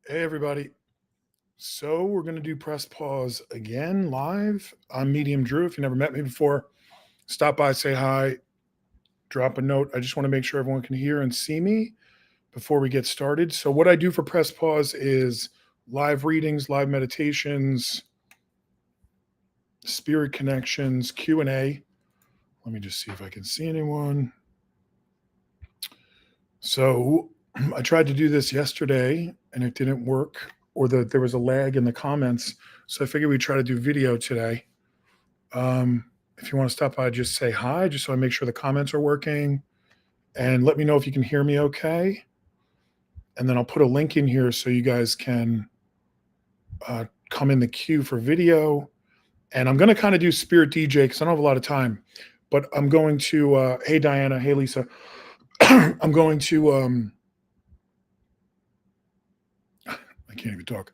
Hey, everybody. So we're going to do press pause again live. I'm Medium Drew. If you never met me before, stop by, say hi, drop a note. I just want to make sure everyone can hear and see me before we get started. So what I do for press pause is live readings, live meditations, spirit connections, Q&A. Let me just see if I can see anyone. So I tried to do this yesterday and it didn't work, or there was a lag in the comments. So I figured we'd try to do video today. If you want to stop by, just say hi, just so I make sure the comments are working. And let me know if you can hear me okay. And then I'll put a link in here so you guys can come in the queue for video. And I'm going to kind of do Spirit DJ because I don't have a lot of time. But I'm going to, hey, Diana, hey, Lisa. I'm going to, I can't even talk.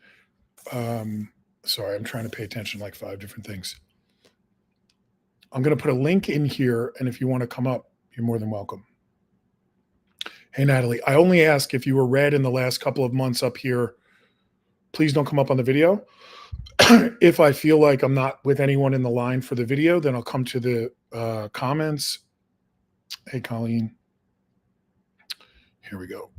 Sorry, I'm trying to pay attention to like 5 different things. I'm going to put a link in here, and if you want to come up, you're more than welcome. Hey, Natalie, I only ask if you were read in the last couple of months up here, please don't come up on the video. If I feel like I'm not with anyone in the line for the video, then I'll come to the comments. Hey, Colleen. Here we go.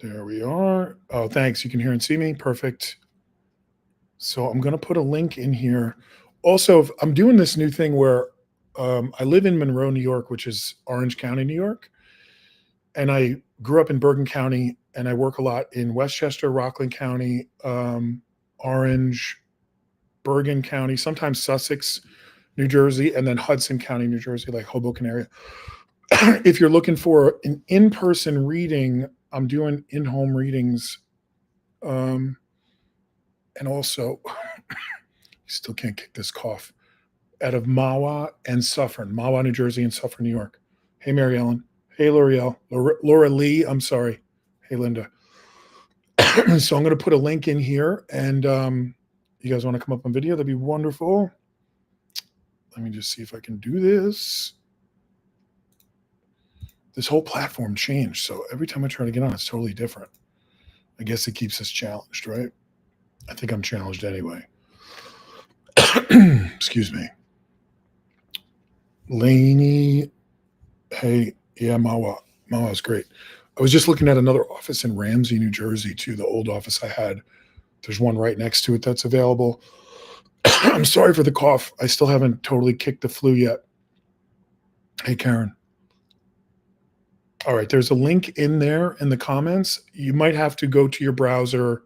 There we are. Oh, thanks. You can hear and see me. Perfect. So I'm going to put a link in here. Also, I'm doing this new thing where I live in Monroe, New York, which is Orange County, New York. And I grew up in Bergen County, and I work a lot in Westchester, Rockland County, Orange, Bergen County, sometimes Sussex, New Jersey, and then Hudson County, New Jersey, like Hoboken area. If you're looking for an in-person reading, I'm doing in-home readings. And also, still can't kick this cough, out of Mahwah and Suffern, Mahwah, New Jersey, and Suffern, New York. Hey, Mary Ellen. Hey, L'Oreal. Laura Lee, I'm sorry. Hey, Linda. So I'm going to put a link in here, and you guys want to come up on video? That'd be wonderful. Let me just see if I can do this. This whole platform changed, so every time I try to get on, it's totally different. I guess it keeps us challenged, right? I think I'm challenged anyway. Excuse me. Laney. Hey, yeah, Mahwah. Mahwah's great. I was just looking at another office in Ramsey, New Jersey, too, the old office I had. There's one right next to it that's available. I'm sorry for the cough. I still haven't totally kicked the flu yet. Hey, Karen. All right, there's a link in there in the comments. You might have to go to your browser,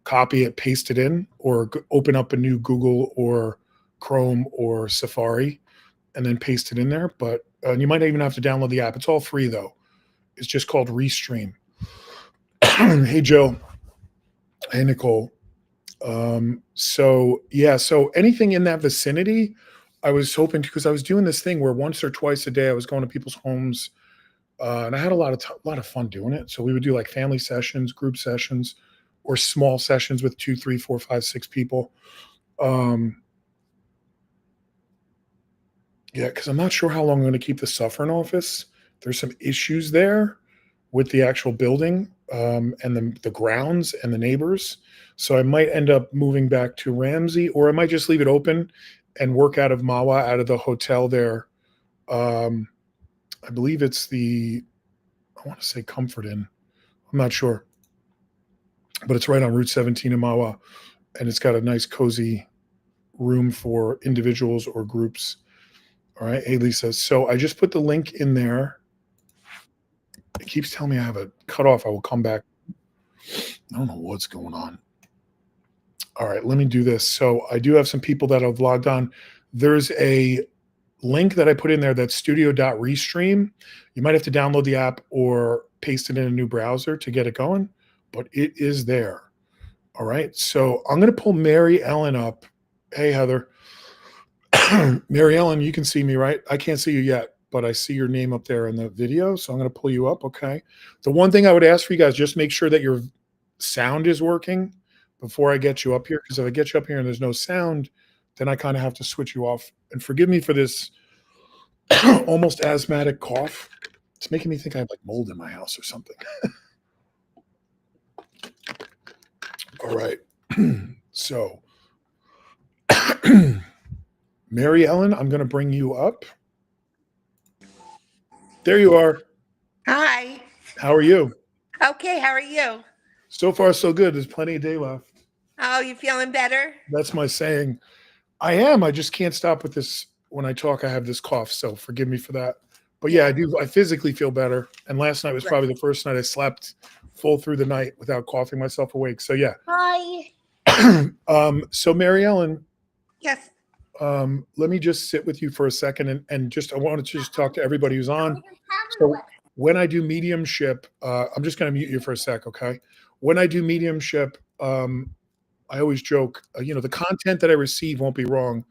copy it, paste it in, or open up a new Google or Chrome or Safari and then paste it in there. But you might even have to download the app. It's all free, though. It's just called Restream. Hey, Joe. Hey, Nicole. So anything in that vicinity, I was hoping to, because I was doing this thing where once or twice a day I was going to people's homes, and I had a lot of fun doing it. So we would do like family sessions, group sessions, or small sessions with 2, 3, 4, 5, 6 people. Yeah, because I'm not sure how long I'm going to keep the Suffern office. There's some issues there with the actual building and the grounds and the neighbors. So I might end up moving back to Ramsey, or I might just leave it open and work out of Mahwah, out of the hotel there. I believe it's I want to say Comfort Inn. I'm not sure. But it's right on Route 17 in Mahwah, and it's got a nice, cozy room for individuals or groups. All right, hey, Lisa. So I just put the link in there. It keeps telling me I have a cutoff. I will come back. I don't know what's going on. All right, let me do this. So I do have some people that have logged on. There's a link that I put in there that's studio.restream. You might have to download the app or paste it in a new browser to get it going, but it is there. All right, so I'm going to pull Mary Ellen up. Hey, Heather. Mary Ellen, you can see me, right? I can't see you yet, but I see your name up there in the video, so I'm going to pull you up, okay? The one thing I would ask for you guys, just make sure that your sound is working before I get you up here, because if I get you up here and there's no sound, then I kind of have to switch you off. And forgive me for this almost asthmatic cough. It's making me think I have like mold in my house or something. All right. So, Mary Ellen, I'm going to bring you up. There you are. Hi. How are you? Okay, how are you? So far, so good. There's plenty of day left. Oh, you feeling better? That's my saying. I am. I just can't stop with this. When I talk, I have this cough. So forgive me for that. But yeah, I do. I physically feel better. And last night was Good. probably the first night I slept full through the night without coughing myself awake. So yeah. Hi. So Mary Ellen, Yes. let me just sit with you for a second and just I wanted to just talk to everybody who's on. So when I do mediumship, I'm just going to mute you for a sec, okay? When I do mediumship, I always joke, the content that I receive won't be wrong,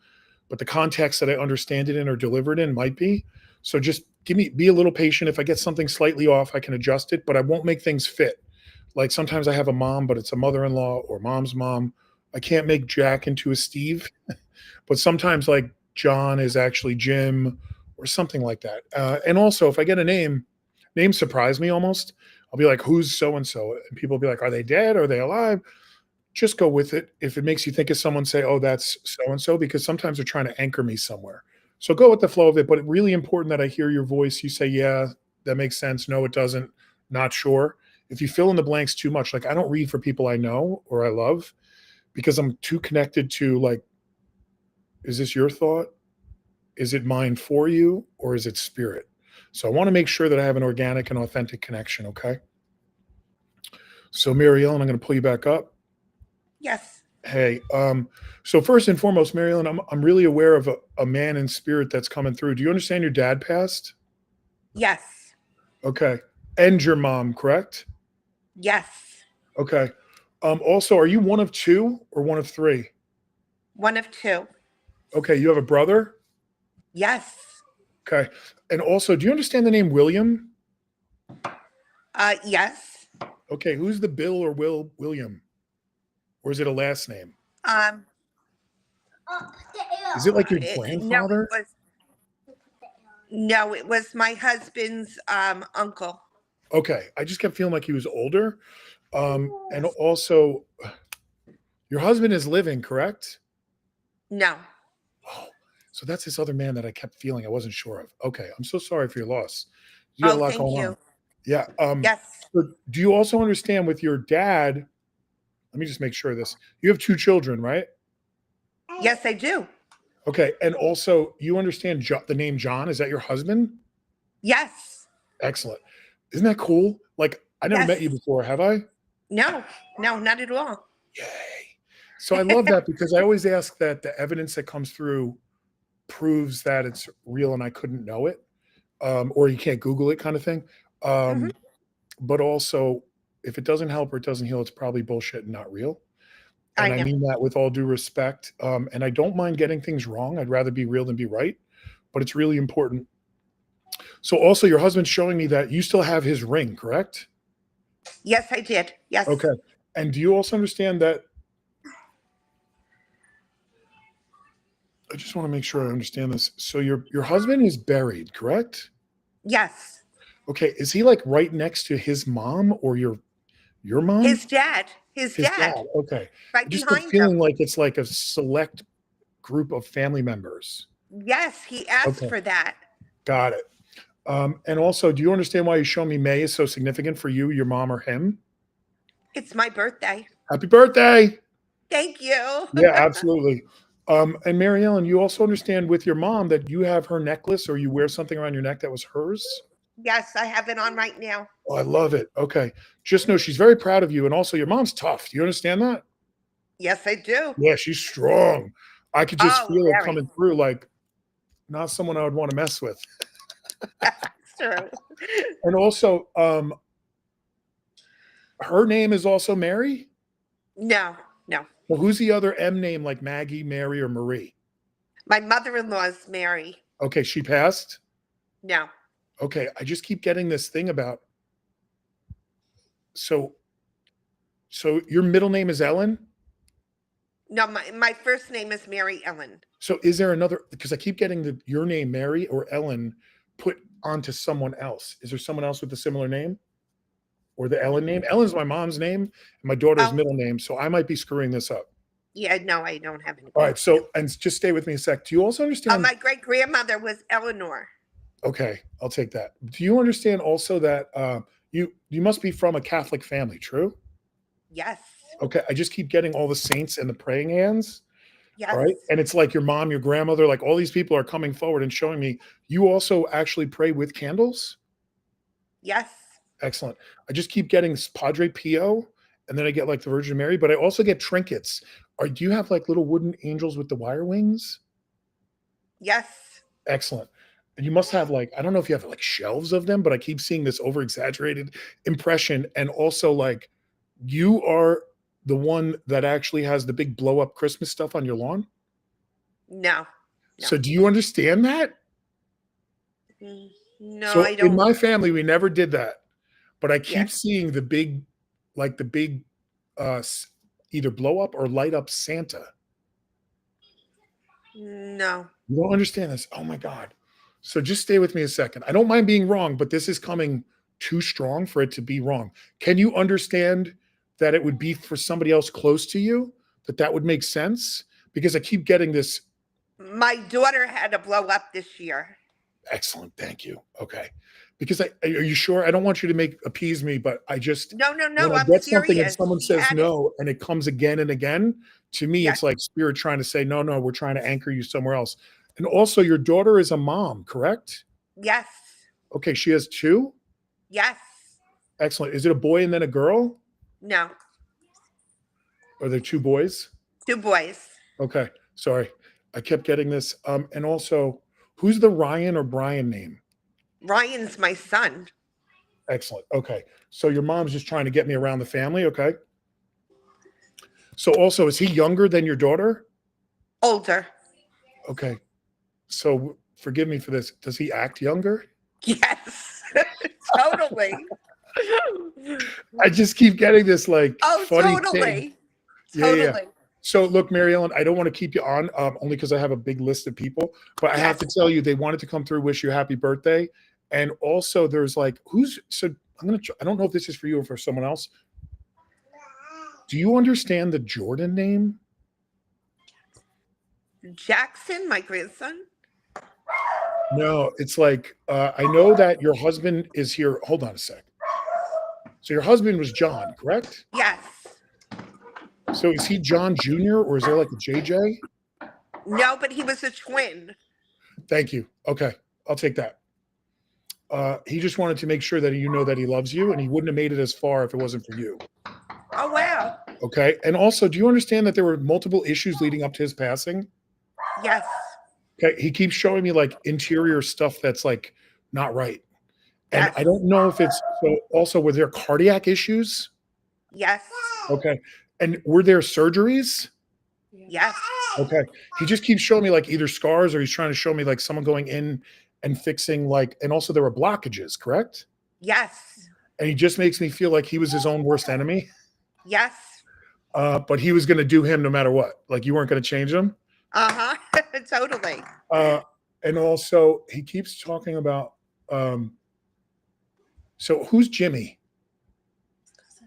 but the context that I understand it in or deliver it in might be. So just be a little patient. If I get something slightly off, I can adjust it, but I won't make things fit. Like sometimes I have a mom, but it's a mother-in-law or mom's mom. I can't make Jack into a Steve, but sometimes like John is actually Jim or something like that. And also, if I get a name, names surprise me almost. I'll be like, "Who's so and so?" And people will be like, "Are they dead? Are they alive?" Just go with it. If it makes you think of someone, say, "Oh, that's so and so," because sometimes they're trying to anchor me somewhere. So go with the flow of it. But it's really important that I hear your voice. You say, "Yeah, that makes sense." No, it doesn't. Not sure. If you fill in the blanks too much, like I don't read for people I know or I love because I'm too connected to like, is this your thought? Is it mine for you or is it spirit? So I want to make sure that I have an organic and authentic connection. Okay. So Mary Ellen, I'm going to pull you back up. Yes. Hey, so first and foremost, Mary Ellen, I'm really aware of a man in spirit that's coming through. Do you understand your dad passed? Yes. Okay. And your mom, correct? Yes. Okay. Also, are you one of two or one of three? One of two. Okay, you have a brother? Yes. Okay. And also, do you understand the name William? Yes. Okay, who's the Bill or William? Or is it a last name? Um, Is it like your no, grandfather? it was my husband's uncle. Okay, I just kept feeling like he was older. And also, your husband is living, correct? No. Oh, so that's this other man that I kept feeling I wasn't sure of. Okay, I'm so sorry for your loss. You got Oh, a lot thank going on. you. Yeah. Yes. So do you also understand with your dad? Let me just make sure of this. You have two children, right? Yes, I do. Okay, and also you understand the name John? Is that your husband? Yes. Excellent. Isn't that cool? Like I never met you Yes. before, have I? No. No, not at all. Yay. So I love that because I always ask that the evidence that comes through proves that it's real and I couldn't know it, or you can't Google it kind of thing. Hmm. But also, if it doesn't help or it doesn't heal, it's probably bullshit and not real. I And I know. mean that with all due respect. And I don't mind getting things wrong. I'd rather be real than be right, but it's really important. So also your husband's showing me that you still have his ring, correct? Yes, I did. Yes. Okay. And do you also understand that I just want to make sure I understand this. So your husband is buried, correct? Yes. Okay. Is he like right next to his mom or your mom? His dad. His His dad. dad. Okay. I Right just kept behind feeling him. like it's like a select group of family members. Yes, he asked Okay. for that. Got it. And also, do you understand why you show me May is so significant for you, your mom, or him? It's my birthday. Happy birthday. Thank you. Yeah, absolutely. And Mary Ellen, you also understand with your mom that you have her necklace or you wear something around your neck that was hers? Yes, I have it on right now. Oh, I love it. Okay. Just know she's very proud of you. And also, your mom's tough. Do you understand that? Yes, I do. Yeah, she's strong. I could just Oh, feel it very. coming through like not someone I would want to mess with. That's true. And also, her name is also Mary? No, no. Well, who's the other M name like Maggie, Mary, or Marie? My mother-in-law's Mary. Okay, she passed. No. Okay, I just keep getting this thing about so your middle name is Ellen? No, my first name is Mary Ellen. So is there another because I keep getting your name Mary or Ellen put onto someone else. Is there someone else with a similar name? or the Ellen name. Ellen's my mom's name and my daughter's Oh, middle name, so I might be screwing this up. yeah, no, I don't have any. All right, so and just stay with me a sec. Do you also understand? My great grandmother was Eleanor. Okay, I'll take that. Do you understand also that you must be from a Catholic family? True. Yes. Okay, I just keep getting all the saints and the praying hands. All Yes. right, and it's like your mom, your grandmother, like all these people are coming forward and showing me you also actually pray with candles. Yes. Excellent. I just keep getting Padre Pio, and then I get like the Virgin Mary, but I also get trinkets. Do you have like little wooden angels with the wire wings? Yes. Excellent. And you must have like, I don't know if you have like shelves of them, but I keep seeing this over exaggerated impression. And also, like, you are the one that actually has the big blow up Christmas stuff on your lawn. No. So, do you understand that? No, So, I in don't. my family, we never did that. But I keep Yes. seeing the big, like the big, either blow up or light up Santa. No. You don't understand this. Oh my God. So just stay with me a second. I don't mind being wrong, but this is coming too strong for it to be wrong. Can you understand that it would be for somebody else close to you, that would make sense? Because I keep getting this. My daughter had a blow up this year. Excellent. Thank you. Okay. Because are you sure? I don't want you to appease me, but I just, No. when I I'm get something and serious. someone She says had no, and it comes again and again, to me, Yes. it's like spirit trying to say, no, we're trying to anchor you somewhere else. And also, your daughter is a mom, correct? Yes. Okay. She has two? Yes. Excellent. Is it a boy and then a girl? No. Are there two boys? Two boys. Okay. Sorry. I kept getting this. And also, who's the Ryan or Brian name? Ryan's my son. Excellent. Okay. So your mom's just trying to get me around the family. Okay. So also, is he younger than your daughter? Older. Okay. So forgive me for this. Does he act younger? Yes. Totally. I just keep getting this like funny totally. thing. Totally. Yeah. So look, Mary Ellen, I don't want to keep you on only because I have a big list of people, but I have to tell you, they wanted to come through, wish you a happy birthday. And also there's like, I don't know if this is for you or for someone else. Do you understand the Jordan name? Jackson, my grandson. No, it's like, I know that your husband is here. Hold on a sec. So your husband was John, correct? Yes. So is he John Jr. or is there like a JJ? No, but he was a twin. Thank you. Okay. I'll take that. He just wanted to make sure that you know that he loves you, and he wouldn't have made it as far if it wasn't for you. Oh, wow. Okay. And also, do you understand that there were multiple issues leading up to his passing? Yes. Okay. He keeps showing me like interior stuff that's like not right. And Yes. I don't know if it's so. Also, were there cardiac issues? Yes. Okay. And were there surgeries? Yes. Okay. He just keeps showing me like either scars, or he's trying to show me like someone going in and fixing like, and also there were blockages, correct? Yes. And he just makes me feel like he was his own worst enemy. Yes. But he was going to do him no matter what. Like you weren't going to change him. Uh-huh. Totally. And also he keeps talking about, so who's Jimmy?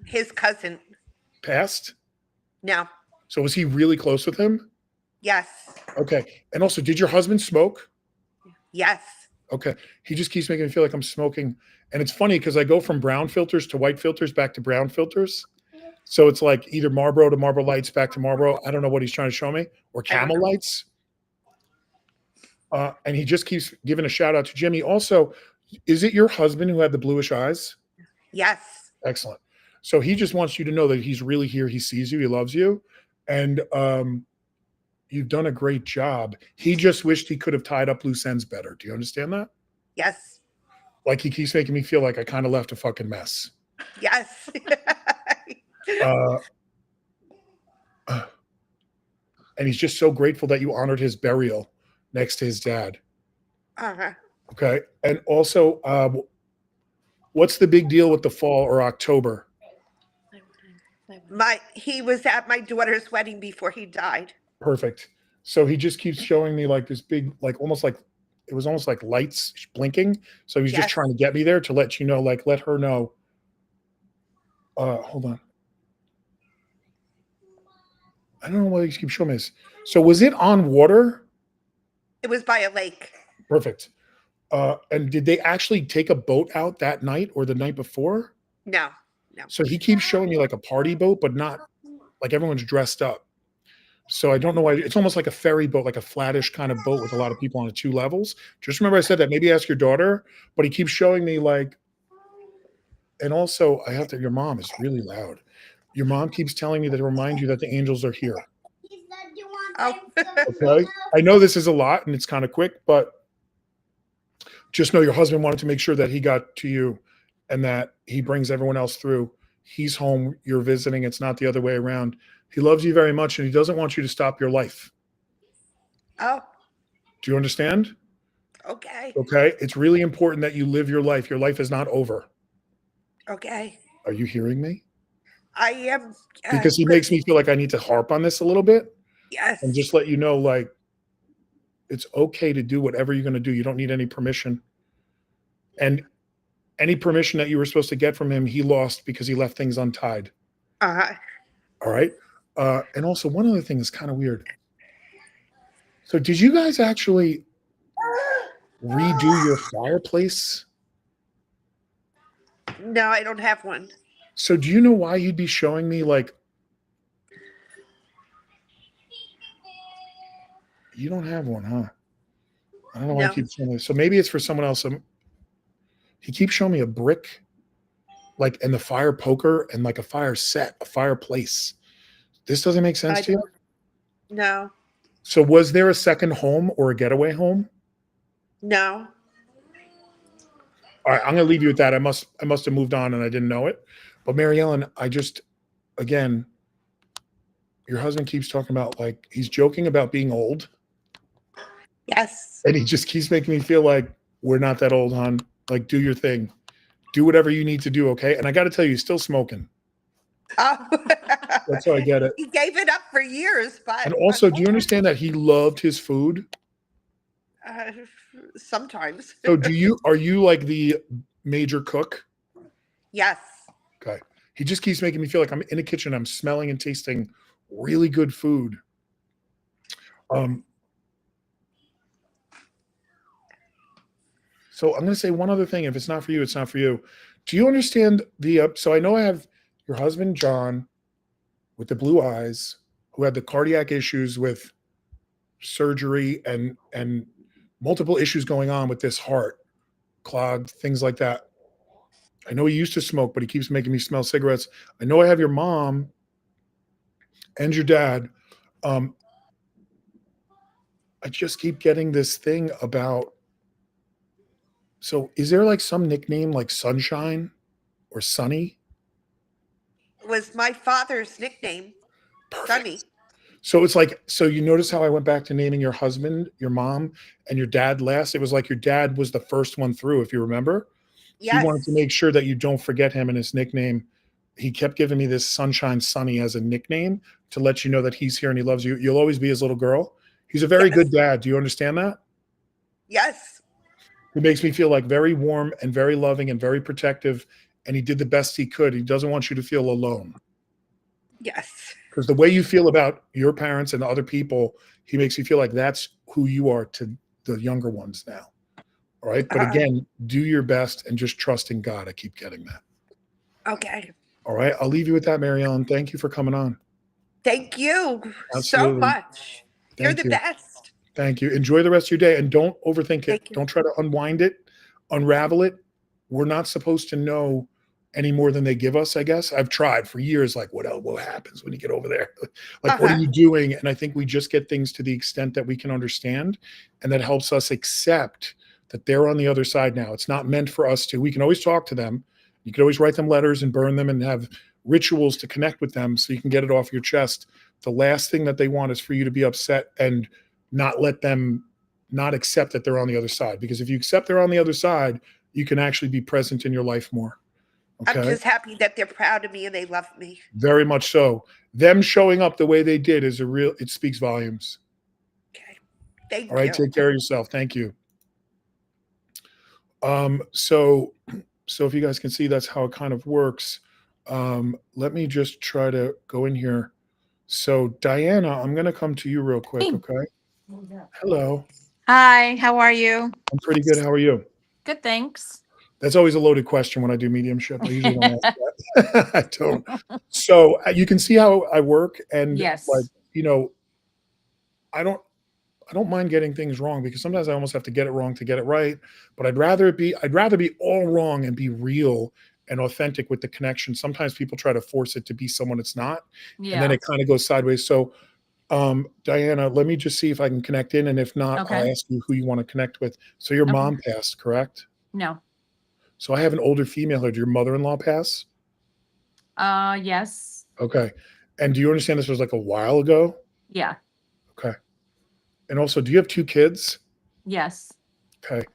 His cousin. Passed? No. So was he really close with him? Yes. Okay. And also, did your husband smoke? Yes. Okay. He just keeps making me feel like I'm smoking. And it's funny because I go from brown filters to white filters back to brown filters. So it's like either Marlboro to Marlboro Lights back to Marlboro. I don't know what he's trying to show me. Or Camel Lights. And he just keeps giving a shout out to Jimmy. Also, is it your husband who had the bluish eyes? Yes. Excellent. So he just wants you to know that he's really here. He sees you. He loves you. And you've done a great job. He just wished he could have tied up loose ends better. Do you understand that? Yes. Like he keeps making me feel like I kind of left a fucking mess. Yes. And he's just so grateful that you honored his burial next to his dad. Uh-huh. Okay. And also, what's the big deal with the fall or October? He was at my daughter's wedding before he died. Perfect. So he just keeps showing me like this big, like almost like it was almost like lights blinking. So he's just trying to get me there to let you know, like let her know Hold on. I don't know why you keep showing me this. So was it on water? It was by a lake. Perfect. And did they actually take a boat out that night or the night before? No, no. So he keeps showing me like a party boat, but not like everyone's dressed up. So I don't know why. It's almost like a ferry boat, like a flattish kind of boat with a lot of people on it, 2 levels. Just remember I said that. Maybe ask your daughter, but he keeps showing me like, and also I have to, your mom is really loud. Your mom keeps telling me that to remind you that the angels are here. Oh. Okay. I know this is a lot and it's kind of quick, but just know your husband wanted to make sure that he got to you and that he brings everyone else through. He's home, you're visiting, it's not the other way around. He loves you very much and he doesn't want you to stop your life. Oh, Do you understand? okay. Okay. It's really important that you live your life. Your life is not over. Okay. Are you hearing me? I am. Because he makes me feel like I need to harp on this a little bit Yes. and just let you know, like, it's okay to do whatever you're going to do. You don't need any permission. And any permission that you were supposed to get from him, he lost because he left things untied. Uh-huh. All right. And also, one other thing is kind of weird. So, did you guys actually redo your fireplace? No, I don't have one. So, do you know why you'd be showing me like you don't have one, huh? I don't know why No. he keeps showing me. So maybe it's for someone else. He keeps showing me a brick, like and the fire poker and like a fire set, a fireplace. This doesn't make sense to you? No. So was there a second home or a getaway home? No. All right, I'm gonna leave you with that. I must have moved on and I didn't know it. But Mary Ellen, I just again, your husband keeps talking about like he's joking about being old. Yes. And he just keeps making me feel like we're not that old, hon. Like, do your thing. Do whatever you need to do, okay? And I got to tell you, he's still smoking. Oh. That's how I get it. He gave it up for years, but. And also, do you understand that he loved his food? Sometimes. So are you like the major cook? Yes. Okay. He just keeps making me feel like I'm in a kitchen. I'm smelling and tasting really good food. So I'm going to say one other thing. If it's not for you, it's not for you. Do you understand so I know I have your husband, John, with the blue eyes, who had the cardiac issues with surgery and multiple issues going on with this heart, clogged, things like that. I know he used to smoke, but he keeps making me smell cigarettes. I know I have your mom and your dad. I just keep getting this thing about. So is there like some nickname like Sunshine or Sunny? It was my father's nickname. Perfect. Sunny. So it's like, so you notice how I went back to naming your husband, your mom, and your dad last? It was like your dad was the first one through, if you remember. Yes. He wanted to make sure that you don't forget him and his nickname. He kept giving me this Sunshine Sunny as a nickname to let you know that he's here and he loves you. You'll always be his little girl. He's a very good dad. Do you understand that? Yes. He makes me feel like very warm and very loving and very protective. And he did the best he could. He doesn't want you to feel alone. Yes. Because the way you feel about your parents and other people, he makes you feel like that's who you are to the younger ones now. All right. But again, do your best and just trust in God. I keep getting that. Okay. All right. I'll leave you with that, Mary Ellen. Thank you for coming on. Thank you Absolutely. so much. You're the best. Thank you. Enjoy the rest of your day and don't overthink it. Thank you. Don't try to unwind it, unravel it. We're not supposed to know any more than they give us, I guess. I've tried for years, like, what happens when you get over there? Like, what are you doing? And I think we just get things to the extent that we can understand. And that helps us accept that they're on the other side now. It's not meant for us to. We can always talk to them. You can always write them letters and burn them and have rituals to connect with them so you can get it off your chest. The last thing that they want is for you to be upset and not let them not accept that they're on the other side. Because if you accept they're on the other side, you can actually be present in your life more. Okay? I'm just happy that they're proud of me and they love me. Very much so. Them showing up the way they did is it speaks volumes. Okay. Thank you. All right. Take care of yourself. Thank you. So if you guys can see, that's how it kind of works. Let me just try to go in here. So Diana, I'm going to come to you real quick. Hey. Okay. Hello. Hi, how are you? I'm pretty good. How are you? Good, thanks. That's always a loaded question when I do mediumship. I usually don't ask that. I don't. So you can see how I work, and Yes. like, you know, I don't mind getting things wrong because sometimes I almost have to get it wrong to get it right. But I'd rather be all wrong and be real and authentic with the connection. Sometimes people try to force it to be someone it's not, and then Yeah. it kind of goes sideways. So Diana, let me just see if I can connect in, and if not, I'll Okay. ask you who you want to connect with. So your Okay. mom passed, correct? No. So I have an older female here. Did your mother-in-law pass? Yes. Okay. And do you understand this was like a while ago? Yeah. Okay. And also, do you have 2 kids? Yes. Okay.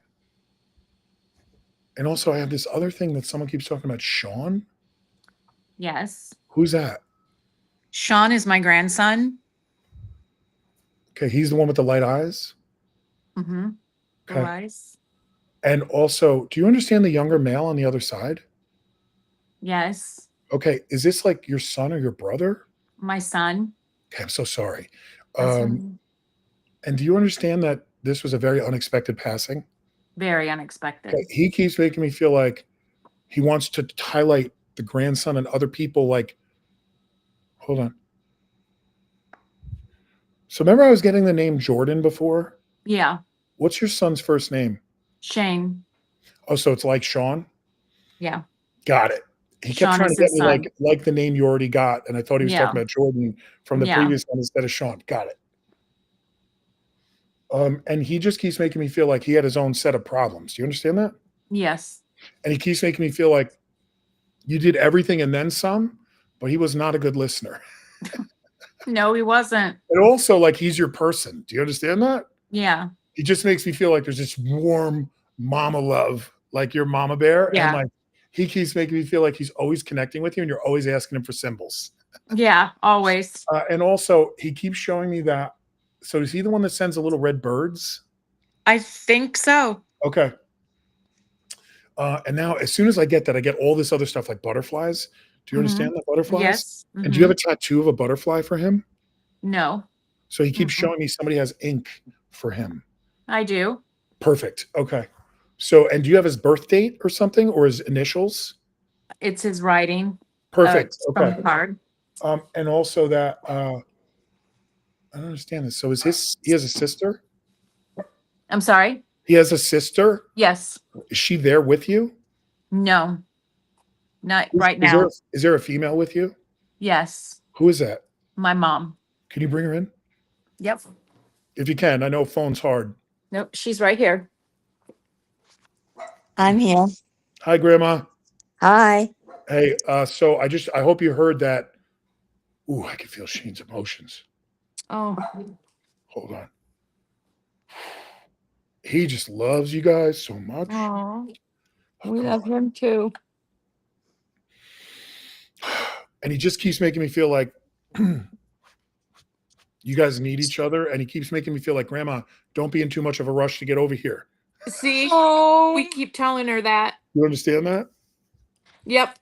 And also, I have this other thing that someone keeps talking about, Sean. Yes. Who's that? Sean is my grandson. Okay, he's the one with the light eyes. Mm-hmm. Okay. Blue eyes. And also, do you understand the younger male on the other side? Yes. Okay, is this like your son or your brother? My son. Okay, I'm so sorry. That's And do you understand that this was a very unexpected passing? very Okay, unexpected. he keeps making me feel like he wants to highlight the grandson and other people. Like, hold on. So remember, I was getting the name Jordan before. Yeah. What's your son's first name? Shane. Oh, so it's like Sean. Yeah. Got it. He kept Sean trying to is get his me son. like the name you already got, and I thought he was talking Yeah. about Jordan from the Yeah. previous one instead of Sean. Got it. And he just keeps making me feel like he had his own set of problems. Do you understand that? Yes. And he keeps making me feel like you did everything and then some, but he was not a good listener. No, he wasn't. And also, like, he's your person. Do you understand that? Yeah. He just makes me feel like there's this warm mama love, like your mama bear. And Yeah. like, he keeps making me feel like he's always connecting with you and you're always asking him for symbols. Yeah. Always. And also, he keeps showing me that. So, is he the one that sends the little red birds? I think so. Okay. And now, as soon as I get that, I get all this other stuff like butterflies. Do you understand the butterflies? Yes. And do you have a tattoo of a butterfly for him? No. So he keeps Mm-mm. showing me somebody has ink for him. I do. Perfect. Okay. So, and do you have his birth date or something, or his initials? It's his writing. Perfect. It's from Okay. the card. And also that I don't understand this. So he has a sister? I'm sorry? He has a sister? Yes. Is she there with you? No. Not right Is now. there a female with you? Yes. Who is that? My mom. Can you bring her in? Yep. If you can. I know phone's hard. Nope. She's right here. I'm here. Hi, Grandma. Hi. Hey, so I hope you heard that. Ooh, I can feel Shane's emotions. Oh. Hold on. He just loves you guys so much. Oh. Oh, We come love on. him too. And he just keeps making me feel like you guys need each other. And he keeps making me feel like, Grandma, don't be in too much of a rush to get over here. See? We keep telling her that. You understand that? Yep.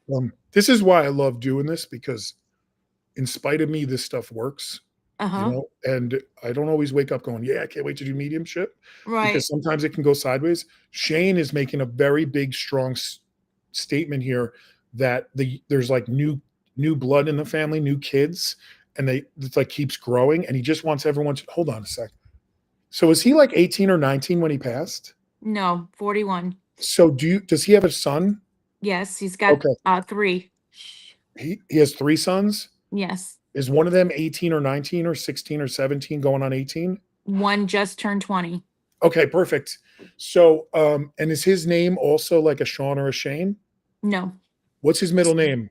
This is why I love doing this, because in spite of me, this stuff works. Uh-huh. You know, and I don't always wake up going, yeah, I can't wait to do mediumship. Right. Because sometimes it can go sideways. Shane is making a very big, strong statement here that there's like new blood in the family, new kids, and it's like keeps growing. And he just wants everyone to hold on a sec. So was he like 18 or 19 when he passed? No, 41. So does he have a son? Yes, he's got Okay. 3. He has 3 sons. Yes. Is one of them 18 or 19 or 16 or 17 going on 18? One just turned 20. Okay, perfect. So, and is his name also like a Sean or a Shane? No. What's his middle name?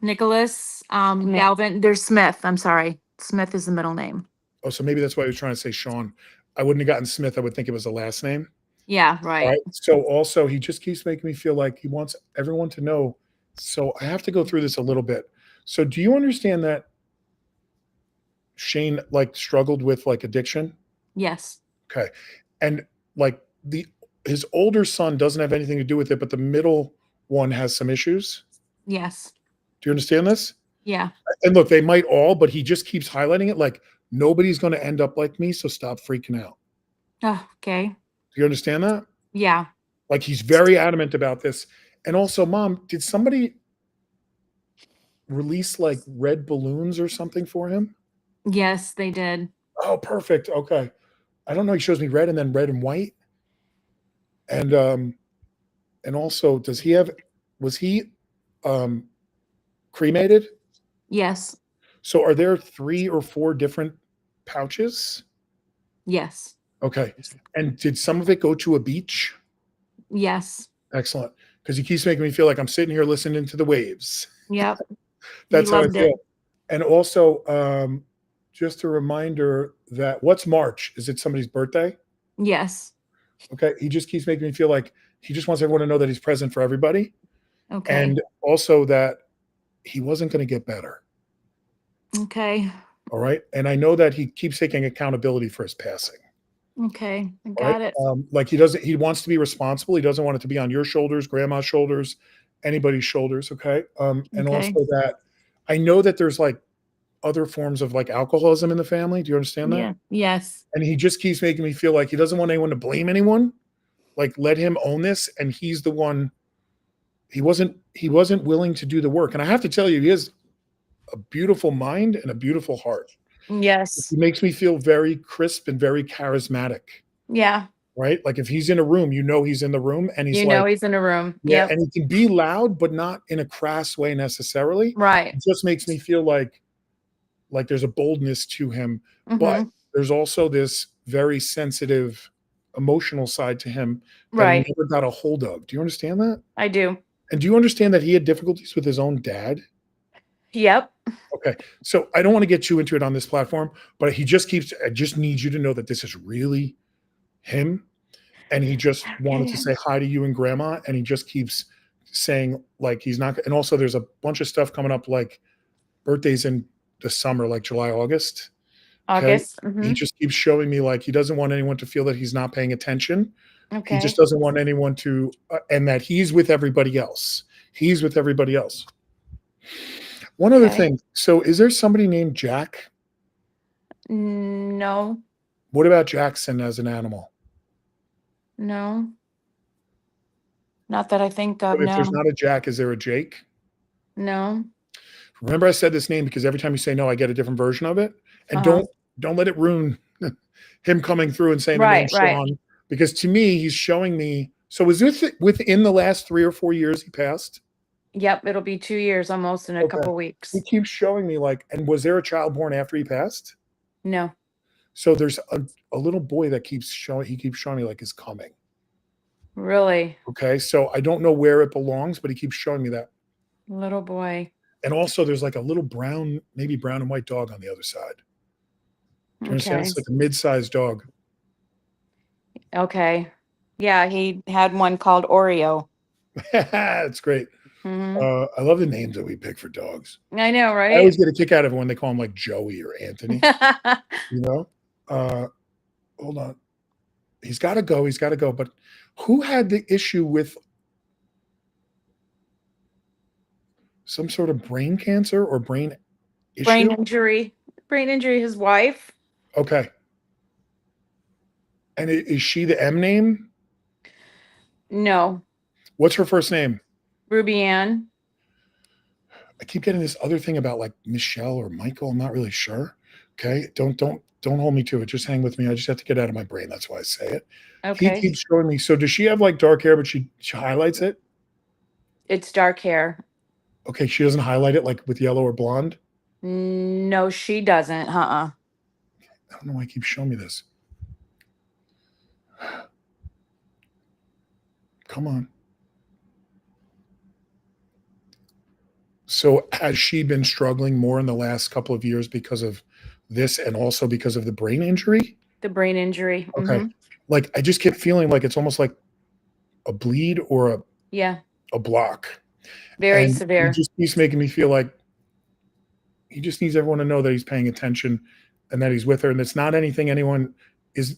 Nicholas, Galvin. There's Smith. I'm sorry. Smith is the middle name. Oh, so maybe that's why he was trying to say Sean. I wouldn't have gotten Smith. I would think it was the last name. Yeah, All right. right. So also, he just keeps making me feel like he wants everyone to know. So I have to go through this a little bit. So do you understand that Shane like struggled with like addiction? Yes. Okay. And like his older son doesn't have anything to do with it, but the middle one has some issues. Yes. Do you understand this? Yeah. And look, they might all, but he just keeps highlighting it like nobody's going to end up like me. So stop freaking out. Oh, okay. Do you understand that? Yeah. Like he's very adamant about this. And also, Mom, did somebody release like red balloons or something for him? Yes, they did. Oh, perfect. Okay. I don't know. He shows me red and then red and white. And also, was he um cremated? Yes. So are there 3 or 4 different pouches? Yes. Okay. And did some of it go to a beach? Yes. Excellent. Because he keeps making me feel like I'm sitting here listening to the waves. Yep. That's He how I loved it. feel. And also, just a reminder that what's March? Is it somebody's birthday? Yes. Okay. He just keeps making me feel like he just wants everyone to know that he's present for everybody. Okay. And also that he wasn't going to get better. Okay. All right. And I know that he keeps taking accountability for his passing. Okay. I All got right. it. Like he wants to be responsible. He doesn't want it to be on your shoulders, grandma's shoulders, anybody's shoulders. Okay. And also Okay. that I know that there's like other forms of like alcoholism in the family. Do you understand that? Yeah. Yes. And he just keeps making me feel like he doesn't want anyone to blame anyone. Like let him own this. And he's the one. He wasn't willing to do the work. And I have to tell you, he has a beautiful mind and a beautiful heart. Yes. He makes me feel very crisp and very charismatic. Yeah. Right? Like if he's in a room, you know he's in the room, and he's You like, know he's in a room. yeah, Yep. and he can be loud, but not in a crass way necessarily. Right. It just makes me feel like there's a boldness to him, but Mm-hmm. there's also this very sensitive, emotional side to him that Right. he never got a hold of. Do you understand that? I do. And do you understand that he had difficulties with his own dad? Yep. Okay. So I don't want to get too into it on this platform, but he just keeps, I just need you to know that this is really him. And he just wanted to say hi to you and grandma. And he just keeps saying like, he's not, and also there's a bunch of stuff coming up, like birthdays in the summer, like July, August. Okay. August. Mm-hmm. He just keeps showing me like, he doesn't want anyone to feel that he's not paying attention. Okay. He just doesn't want anyone to, and that he's with everybody else. He's with everybody else. One other thing. So is there somebody named Jack? No. What about Jackson as an animal? No. Not that I think of. But if No. there's not a Jack, is there a Jake? No. Remember I said this name because every time you say no, I get a different version of it. And Uh-huh. don't let it ruin him coming through and saying the name Right. Sean. Because to me, he's showing me. So is this within the last 3 or 4 years he passed? Yep. It'll be 2 years almost in a Okay. couple weeks. He keeps showing me like, and was there a child born after he passed? No. So there's a little boy that keeps showing me like is coming. Really? Okay. So I don't know where it belongs, but he keeps showing me that. Little boy. And also there's like a little brown, maybe brown and white dog on the other side. Do you understand? Okay. It's like a mid-sized dog. Okay. Yeah, he had one called Oreo. It's great. Mhm. I love the names that we pick for dogs. I know, I right? always get a kick out of it when they call him like Joey or Anthony. You know? Hold on. He's got to go. He's got to go. But who had the issue with some sort of brain cancer or brain issue? Brain injury. Brain injury, his wife. Okay. And is she the M name? No. What's her first name? Ruby Ann. I keep getting this other thing about like Michelle or Michael. I'm not really sure. Okay. Don't hold me to it. Just hang with me. I just have to get out of my brain. That's why I say it. Okay. He keeps showing me. So does she have like dark hair, but she highlights it? It's dark hair. Okay. She doesn't highlight it like with yellow or blonde? No, she doesn't. I don't know why he keeps showing me this. Come on. So has she been struggling more in the last couple of years because of this and also because of the brain injury? The brain injury. Okay. Mhm. Like I just kept feeling like it's almost like a bleed or Yeah. a block. Very And severe. he just keeps making me feel like he just needs everyone to know that he's paying attention and that he's with her. And it's not anything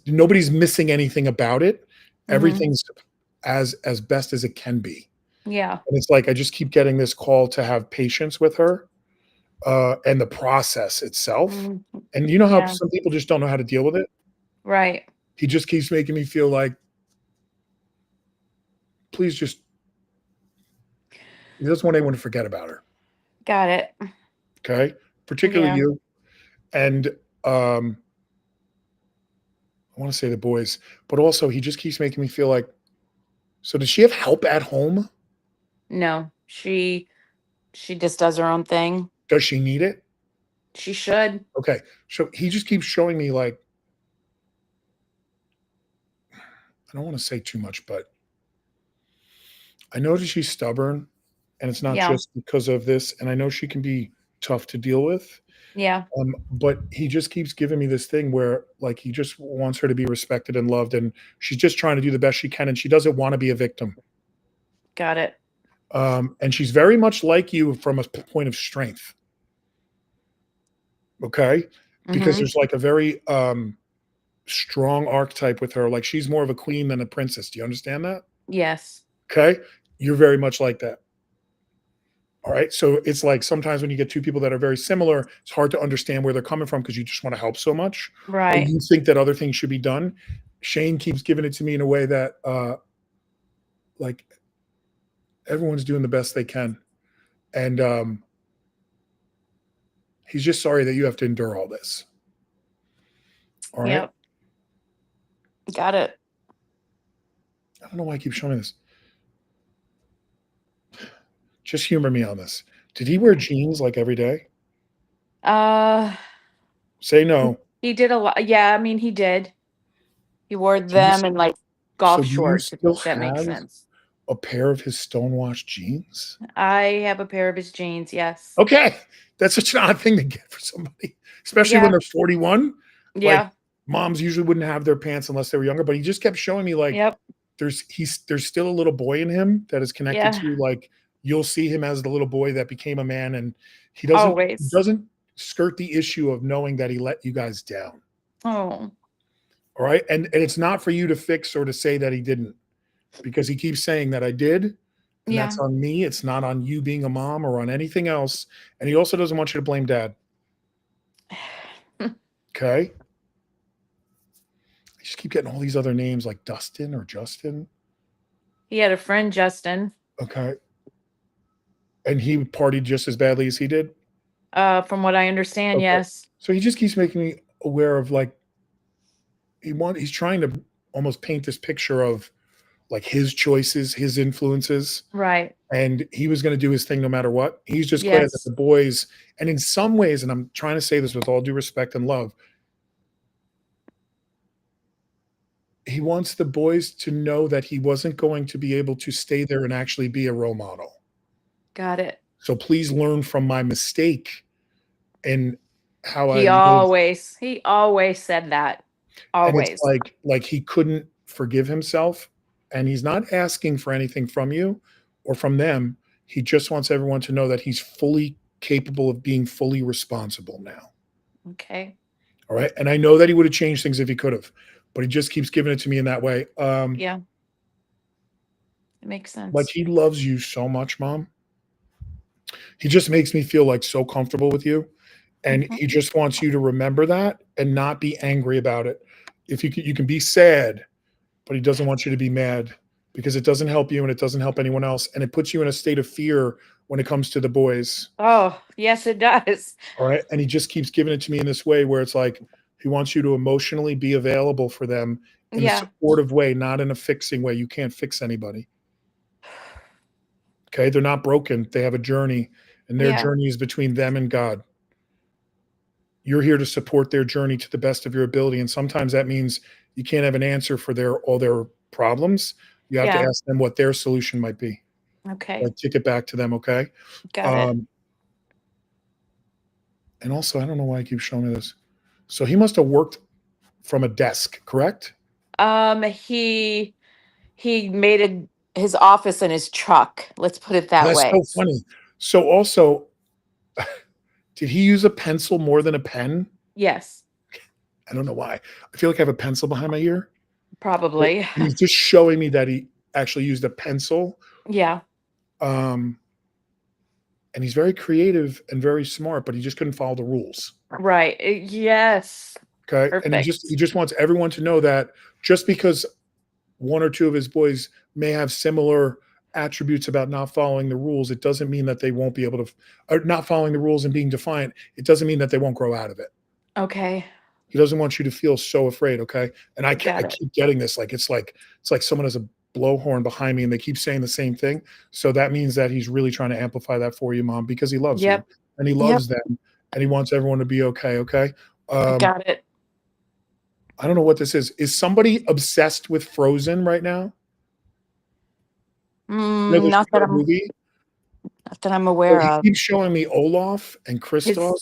nobody's missing anything about it. Mhm. Everything's as best as it can be. Yeah. And it's like I just keep getting this call to have patience with her, and the process itself. Mm, And you know how yeah. some people just don't know how to deal with it? Right. He just keeps making me feel like, please just he doesn't want anyone to forget about her, Got it. okay? Particularly Yeah. you. And, I wanna say the boys, but also he just keeps making me feel like, so does she have help at home? No, she just does her own thing. Does she need it? She should. Okay. So he just keeps showing me like I don't wanna say too much, but I know that she's stubborn, and it's not Yeah. just because of this, and I know she can be tough to deal with. Yeah. But he just keeps giving me this thing where, like, he just wants her to be respected and loved, and she's just trying to do the best she can, and she doesn't wanna be a victim. Got it. And she's very much like you from a point of strength, okay? Because Mhm. there's, like, a very, strong archetype with her, like, she's more of a queen than a princess. Do you understand that? Yes. Okay? You're very much like that. All right. So it's like sometimes when you get two people that are very similar, it's hard to understand where they're coming from because you just want to help so much, or Right. you think that other things should be done. Shane keeps giving it to me in a way that, like, everyone's doing the best they can, and he's just sorry that you have to endure all this. All right. Yep. Got it. I don't know why I keep showing this. Just humor me on this. Did he wear jeans like every day? Uh, Say no. he did a lot. Yeah, I mean, he did. He wore Do you, them in like so golf do you shorts, if still that makes have sense. a pair of his stonewashed jeans? I have a pair of his jeans. Yes. Okay. That's such an odd thing to get for somebody, especially when Yeah. they're 41. Like, Yeah. moms usually wouldn't have their pants unless they were younger, but he just kept showing me like Yep. there's still a little boy in him that is connected to Yeah. you. Like, you'll see him as the little boy that became a man, and he Always. doesn't skirt the issue of knowing that he let you guys down. Oh. All right. And it's not for you to fix or to say that he didn't, because he keeps saying that I did, and that's Yeah. on me. It's not on you being a mom or on anything else. And he also doesn't want you to blame dad. Okay. I just keep getting all these other names like Dustin or Justin. He had a friend, Justin. Okay. And he partied just as badly as he did. From what I understand, Okay. yes. So he just keeps making me aware of like he's trying to almost paint this picture of like his choices, his influences, Right. and he was going to do his thing no matter what. He's just glad that Yes. the boys, and in some ways, and I'm trying to say this with all due respect and love, he wants the boys to know that he wasn't going to be able to stay there and actually be a role model. Got it. So please learn from my mistake and how I He lived. always said that. And it's Always. like he couldn't forgive himself, and he's not asking for anything from you or from them. He just wants everyone to know that he's fully capable of being fully responsible now. Okay. All right. And I know that he would have changed things if he could have, but he just keeps giving it to me in that way. Yeah. It makes Like, sense. he loves you so much, mom. He just makes me feel like so comfortable with you. And Mhm. he just wants you to remember that and not be angry about it. If you can be sad, but he doesn't want you to be mad, because it doesn't help you and it doesn't help anyone else. And it puts you in a state of fear when it comes to the boys. Oh, yes, it does. All right. And he just keeps giving it to me in this way where it's like he wants you to emotionally be available for them in a Yeah. supportive way, not in a fixing way. You can't fix anybody. Okay. They're not broken. They have a journey, and their Yeah. journey is between them and God. You're here to support their journey to the best of your ability. And sometimes that means you can't have an answer for all their problems. You have to Yeah. ask them what their solution might be. Okay. Like, kick it back to them. Okay. Got it. Um, and also, I don't know why I keep showing me this. So he must have worked from a desk, correct? He made his office in his truck. Let's put it that That's way. so funny. So also, did he use a pencil more than a pen? Yes, I don't know why. I feel like I have a pencil behind my ear. But probably. he's just showing me that he actually used a pencil. Yeah. and he's very creative and very smart, but he just couldn't follow the rules. Right. Yes. Okay. And he Perfect. just wants everyone to know that just because one or two of his boys may have similar attributes about not following the rules, it doesn't mean that they won't be able to, or not following the rules and being defiant. It doesn't mean that they won't grow out of it. Okay. He doesn't want you to feel so afraid. Okay. And I Got it. keep getting this. It's like someone has a blowhorn behind me and they keep saying the same thing. So that means that he's really trying to amplify that for you, Mom, because he loves Yep. you and he loves them and he wants everyone to be okay. Okay. I got it. I don't know what this is. Is somebody obsessed with Frozen right now? You know the Not that I'm movie? not that I'm So aware he of. keeps showing me Olaf and Kristoff.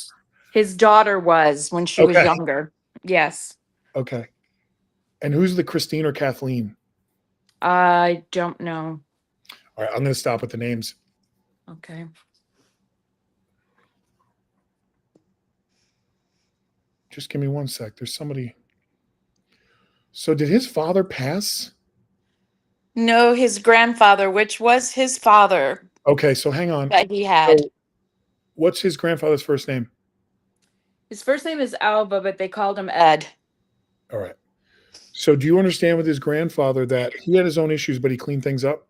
His daughter was when she was Okay. younger. Yes. Okay. And who's the Christine or Kathleen? I don't know. All right, I'm going to stop with the names. Okay. Just give me one sec. There's somebody. So did his father pass? No, his grandfather, which was his father Okay, so hang on. that he had. So what's his grandfather's first name? His first name is Alba, but they called him Ed. All right. So do you understand with his grandfather that he had his own issues, but he cleaned things up?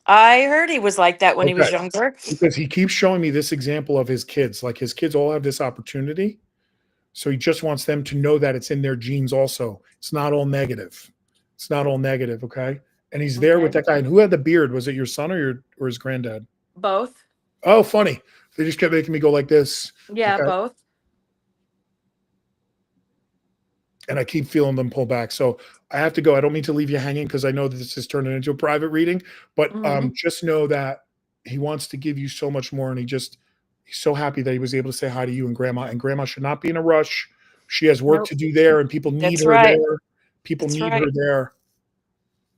I heard he was like that when he was Okay. younger. Because he keeps showing me this example of his kids. Like his kids all have this opportunity. So he just wants them to know that it's in their genes also. It's not all negative. It's not all negative, okay? And he's there with that guy. And who had the beard? Was it your son or his granddad? Both. Oh, funny. They just kept making me go like this. Yeah, Okay. both. And I keep feeling them pull back. So I have to go. I don't mean to leave you hanging because I know that this is turning into a private reading, but just know that he wants to give you so much more. And he's so happy that he was able to say hi to you and grandma should not be in a rush. She has work to do there and people need her there. People need her there.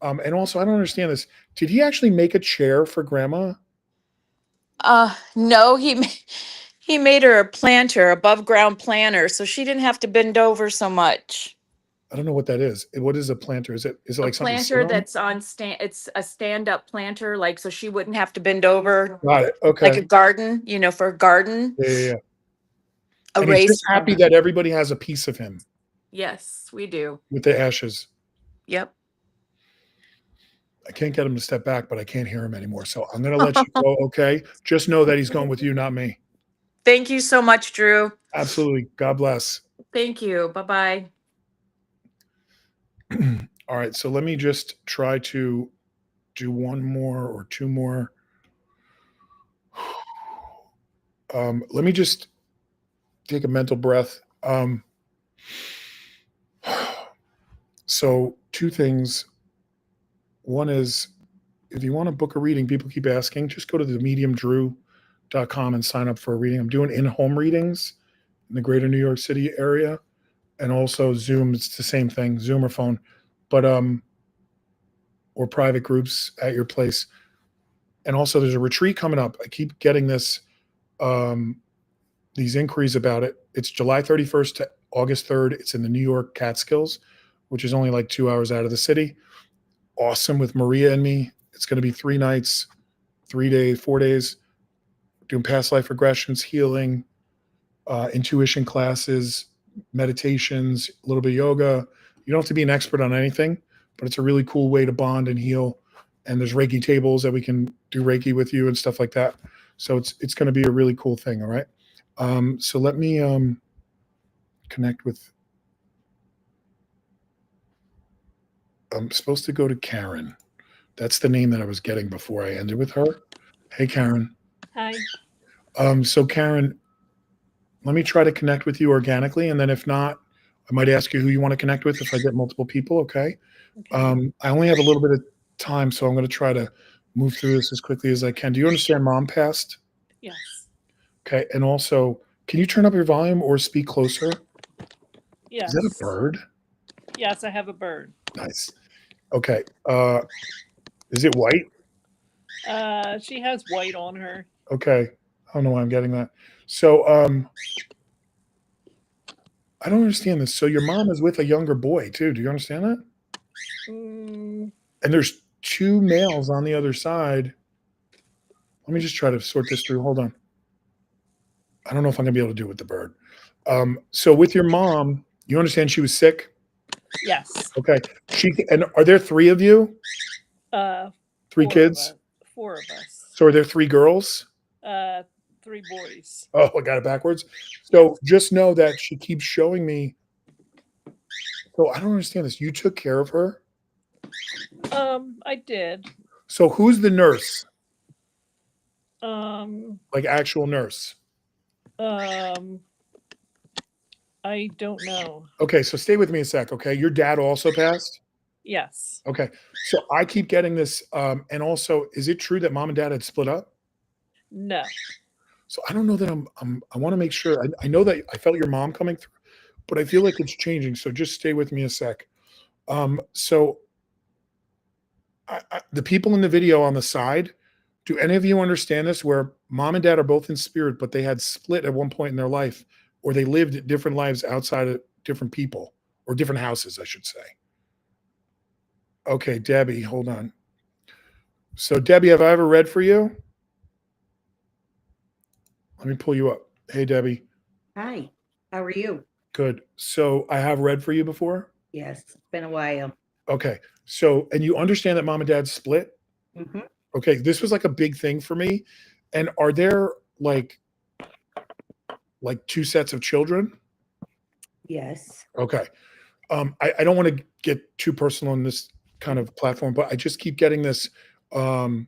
And also I don't understand this. Did he actually make a chair for grandma? No, he made her a planter, above ground planter, so she didn't have to bend over so much. I don't know what that is. What is a planter? Is it like something Planter that's on stand? It's a stand-up planter, like so she wouldn't have to bend over. Got it. Okay. Like a garden, for a garden. Yeah. A And he's just raised happy that everybody has a piece of him. Yes, we do. With the ashes. Yep. I can't get him to step back, but I can't hear him anymore. So I'm going to let you go, okay? Just know that he's going with you, not me. Thank you so much, Drew. Absolutely. God bless. Thank you. Bye-bye. All right. So let me just try to do one more or two more. Let me just take a mental breath. So two things. One is, if you want to book a reading, people keep asking, just go to the mediumdrew.com and sign up for a reading. I'm doing in-home readings in the greater New York City area, and also Zoom. It's the same thing, Zoom or phone, but or private groups at your place. And also there's a retreat coming up. I keep getting these inquiries about it. It's July 31st to August 3rd. It's in the New York Catskills, which is only like 2 hours out of the city. Awesome with Maria and me. It's going to be 3 nights, 4 days, doing past life regressions, healing, intuition classes, meditations, a little bit of yoga. You don't have to be an expert on anything, but it's a really cool way to bond and heal. And there's Reiki tables that we can do Reiki with you and stuff like that. So it's going to be a really cool thing. All right. So let me connect with. I'm supposed to go to Karen. That's the name that I was getting before I ended with her. Hey, Karen. Hi. So Karen, let me try to connect with you organically. And then if not, I might ask you who you want to connect with if I get multiple people. Okay. I only have a little bit of time, so I'm going to try to move through this as quickly as I can. Do you understand Mom passed? Yes. Okay. And also, can you turn up your volume or speak closer? Yes. Is that a bird? Yes, I have a bird. Nice. Okay. Is it white? She has white on her. Okay. I don't know why I'm getting that. So I don't understand this. So your mom is with a younger boy too. Do you understand that? And there's 2 males on the other side. Let me just try to sort this through. Hold on. I don't know if I'm gonna be able to do it with the bird. So with your mom, you understand she was sick? Yes. Okay. And are there 3 of you? 3 Four kids? Of us. 4 of us. So are there 3 girls? 3 boys. Oh, I got it backwards. So just know that she keeps showing me. So I don't understand this. You took care of her. I did. So who's the nurse? Um, Like actual nurse? um, I don't know. Okay, so stay with me a sec. Okay, your dad also passed. Yes. Okay, so I keep getting this. And also, is it true that mom and dad had split up? No. So I don't know that I want to make sure. I know that I felt your mom coming through, but I feel like it's changing. So just stay with me a sec. So the people in the video on the side, do any of you understand this? Where mom and dad are both in spirit, but they had split at one point in their life, or they lived different lives outside of different people or different houses, I should say. Okay, Debbie, hold on. So Debbie, have I ever read for you? Let me pull you up. Hey, Debbie. Hi, how are you? Good. So I have read for you before? Yes, it's been a while. Okay. So, and you understand that mom and dad split? Hmm. Okay. This was like a big thing for me. And are there like 2 sets of children? Yes, Okay. I don't want to get too personal on this kind of platform, but I just keep getting this. Um,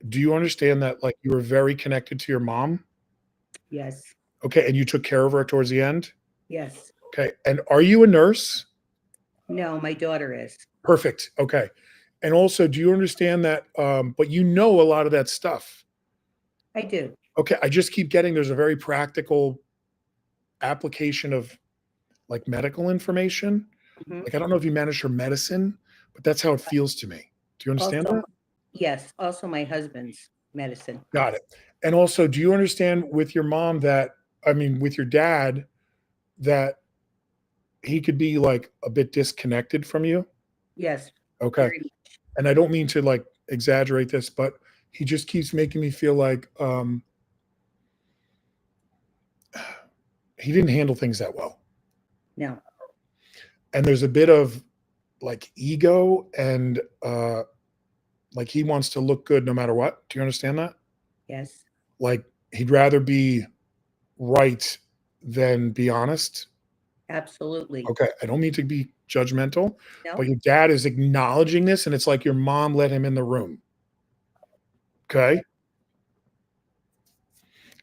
do you understand that like you were very connected to your mom? yes, Okay. And you took care of her towards the end? yes. Okay. And are you a nurse? No, my daughter is. Perfect. Okay. And also, do you understand that? But you know a lot of that stuff. I do. Okay. I just keep getting there's a very practical application of like medical information. Mhm. Like, I don't know if you manage her medicine, but that's how it feels to me. Do you understand Also, that? yes, also my husband's medicine. Got it. And also, do you understand with your mom that, I mean, with your dad, that he could be like a bit disconnected from you? Yes, Okay. very much. And I don't mean to like exaggerate this, but he just keeps making me feel like he didn't handle things that well. No, And there's a bit of like ego and like he wants to look good no matter what. Do you understand that? yes, Like he'd rather be right than be honest. absolutely. Okay. I don't mean to be judgmental, but No, your dad is acknowledging this and it's like your mom let him in the room. Okay.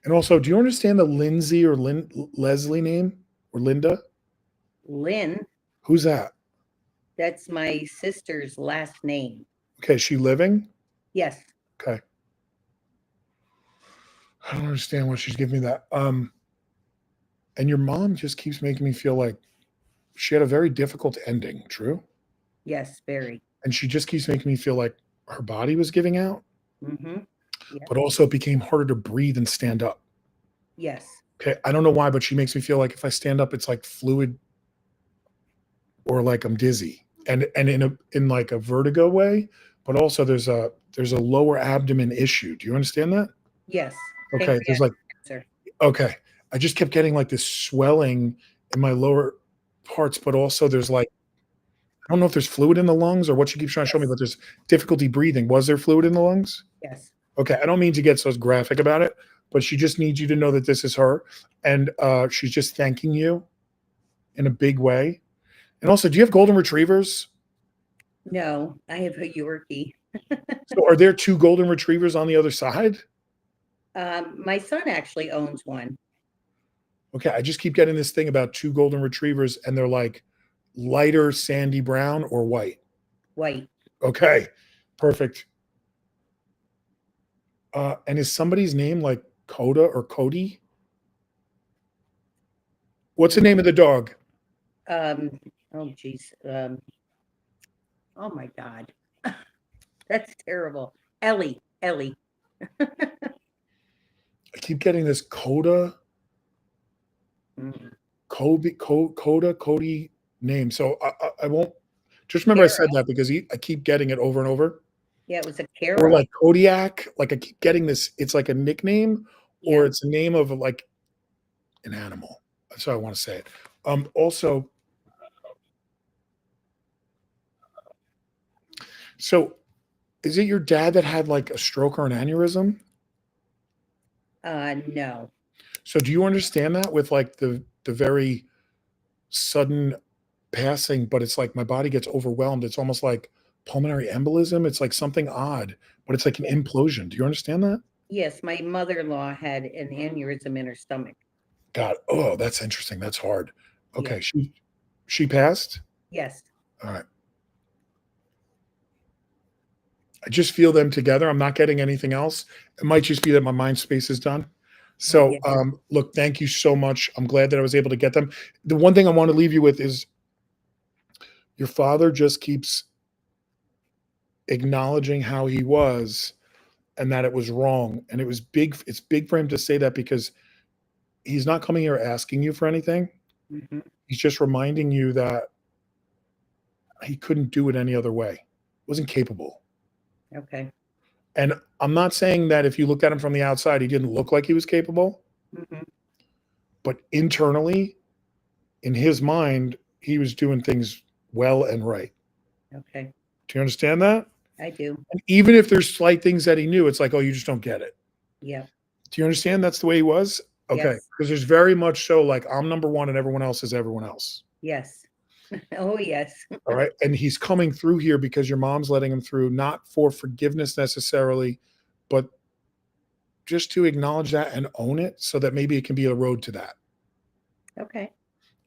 And also, do you understand the Lindsay or Leslie name or Linda? Lynn, Who's that? that's my sister's last name. Okay. Is she living? Yes, Okay. I don't understand why she's giving me that. And your mom just keeps making me feel like she had a very difficult ending, true? yes, very. And she just keeps making me feel like her body was giving out, Mm-hmm. Yeah. but also it became harder to breathe and stand up. Yes, Okay. I don't know why, but she makes me feel like if I stand up, it's like fluid or like I'm dizzy. And in like a vertigo way, but also there's a lower abdomen issue. Do you understand that? yes. Okay. There's like Cancer. okay. I just kept getting like this swelling in my lower parts, but also there's like I don't know if there's fluid in the lungs or what she keeps trying to show me, Yes, but there's difficulty breathing. Was there fluid in the lungs? yes. Okay, I don't mean to get so graphic about it, but she just needs you to know that this is her, and she's just thanking you in a big way. And also, do you have golden retrievers? No, I have a Yorkie. So, are there 2 golden retrievers on the other side? My son actually owns one. Okay, I just keep getting this thing about 2 golden retrievers, and they're like lighter sandy brown or white. White. Okay, perfect. And is somebody's name like Coda or Cody? What's the name of the dog? Oh geez. Oh my God. That's terrible. Ellie. I keep getting this Coda, Mm. Coda, Cody name. So I won't. Just remember I said Kara. that because I keep getting it over and over. Yeah, it was a or Kara. like Kodiak. Like I keep getting this. It's like a nickname, or Yeah. it's a name of like an animal. That's how I want to say it. Also, so is it your dad that had like a stroke or an aneurysm? No. So do you understand that with like the very sudden passing, but it's like my body gets overwhelmed. It's almost like pulmonary embolism. It's like something odd, but it's like an Yeah. implosion. Do you understand that? Yes, my mother-in-law had an aneurysm in her stomach. God, oh, that's interesting. That's hard. Yeah. Okay, she passed. Yes. All right. I just feel them together. I'm not getting anything else. It might just be that my mind space is done. So, Yeah. look, thank you so much. I'm glad that I was able to get them. The one thing I want to leave you with is your father just keeps acknowledging how he was and that it was wrong. And it was big. It's big for him to say that because he's not coming here asking you for anything. Mhm. He's just reminding you that he couldn't do it any other way. Wasn't capable. Okay. And I'm not saying that if you looked at him from the outside, he didn't look like he was capable, Mhm. but internally, in his mind, he was doing things well and right. Okay. Do you understand that? I do. And even if there's slight things that he knew, it's like, oh, you just don't get it. Yeah. Do you understand that's the way he was? Okay. Yes. Because there's very much so like I'm number one and everyone else is everyone else. Yes. Oh, yes. All right. And he's coming through here because your mom's letting him through, not for forgiveness necessarily, but just to acknowledge that and own it so that maybe it can be a road to that. Okay.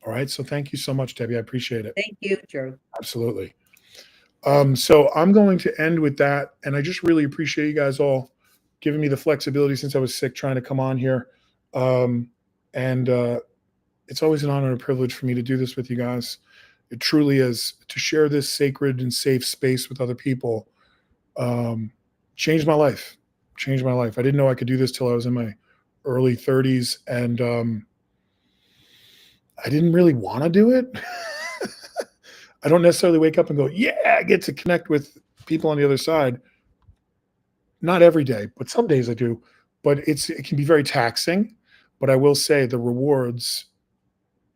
All right. So thank you so much, Debbie. I appreciate it. Thank you, Drew. Absolutely. So I'm going to end with that. And I just really appreciate you guys all giving me the flexibility since I was sick trying to come on here. And it's always an honor and a privilege for me to do this with you guys. It truly is. To share this sacred and safe space with other people changed my life. Changed my life. I didn't know I could do this till I was in my early 30s. And I didn't really want to do it. I don't necessarily wake up and go, yeah, I get to connect with people on the other side. Not every day, but some days I do. But it can be very taxing. But I will say the rewards,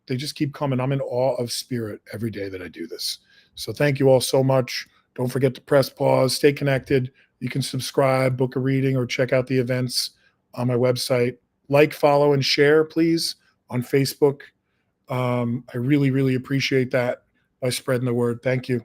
they just keep coming. I'm in awe of spirit every day that I do this. So thank you all so much. Don't forget to press pause, stay connected. You can subscribe, book a reading, or check out the events on my website. Like, follow, and share, please, on Facebook. I really, really appreciate that by spreading the word. Thank you.